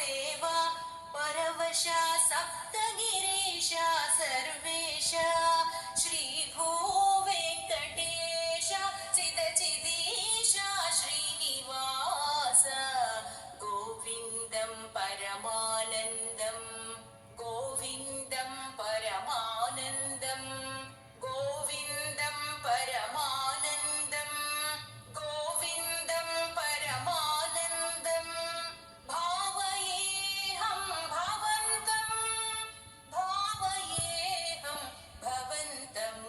सेवा परवश सप्तगिरीश सर्वेश श्रीभूवेङ्कटेश चिदचिदीश श्रीनिवास गोविन्दं परमानन्दं गोविन्दं परमानन्दं गोविन्दं परमानन्दं गोविन्दं परमानन्दं भावयेऽहं भवन्तं भावयेऽहं भवन्तम्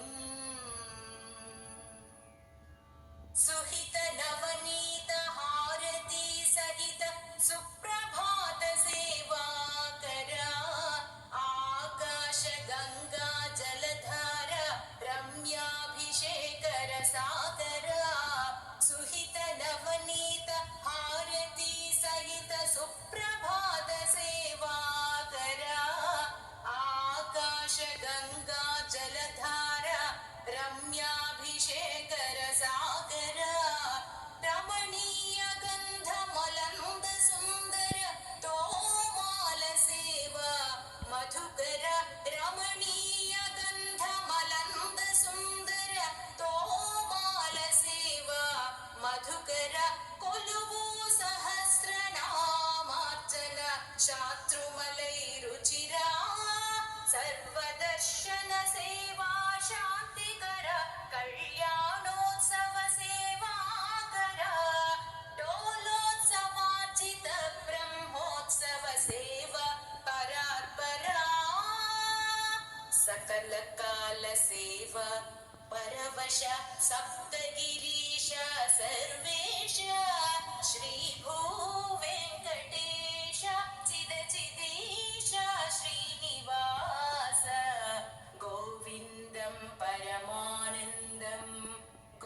सुहित नवनीत हारती सहित सुप्रभात सेवा करा आकाश गंगा जलधार रम्याभिषेकर सागरा सुहित नवनीत हारती सहित सुप्रभात सेवा करा आकाश गंगा जलधार रम्याभिषेकर सागरा रमणीय गंधमलंद सुंदर तोमाल सेवा मधुकर रमणीय गंधमलंद सुंदर तोमाल सेवा मधुकर कोलुवु सहस्रनामार्चन शात्रुमलै रुचिरा सर्वदर्शन सेवा शांतिकर कल्याणोत्सव सेवा कर डोलोत्सवार्जित ब्रह्मोत्सव सेवा परात्परा सकल काल सेवा परवश सप्तगिरीश सर्वेश श्रीभूवेङ्कटेश चिदचिदीश श्रीनिवास गोविन्दं परमानन्दं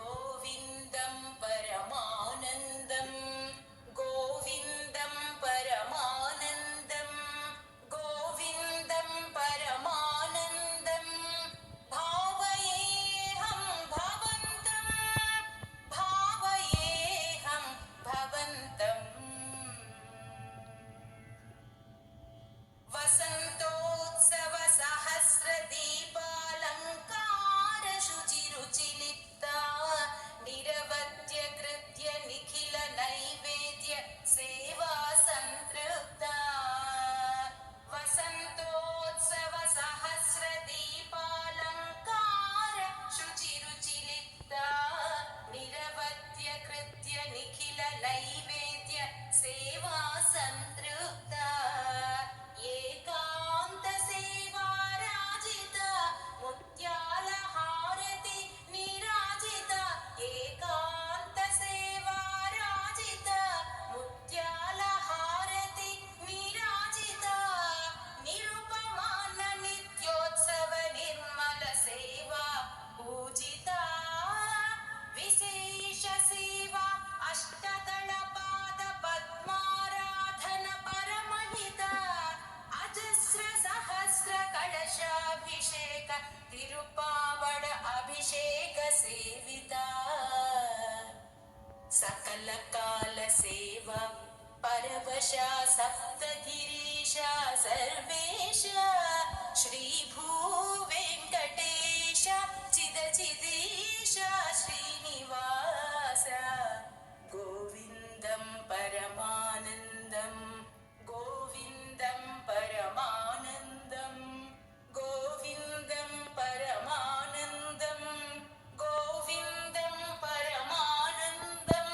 गोविन्दं परमानन्दं गोविन्दं परमानन्दं गोविन्दं परमानन्दं भावयेऽहं भवन्तं भावयेऽहं भवन्तम् वसन्तोत्सव सहस्रदीपालङ्कार शुचिरुचिलिप्ता निरवध्य कृत्य निखिल नैवेद्य सेवा संतृप्ता वसन्तोत्सव सहस्रदीपालङ्कार शुचिरुचिलिप्ता निरवध्य कृत्य निखिल नैवेद्य सेवा संतृप्ता एकांत सेवा राजित मुत्याल हारति निराजित एकांत सेवा राजित मुत्याल हारति निराजित निरुपमान नित्योत्सव निर्मल सेवा पूजिता विशेष सेवा अष्टदल पाद पद्माराधन परमहित अजस्र सहस्र कलशाभिषेक तिरुपावड अभिषेक सेविता सकल काल सेवा परवश सप्तगिरीश सर्वेश श्रीभूवेङ्कटेश चिदचिदीश श्रीनिवास गोविन्दं परमानन्दं गोविन्दं परमानन्दं गोविन्दं परमानन्दं गोविन्दं परमानन्दं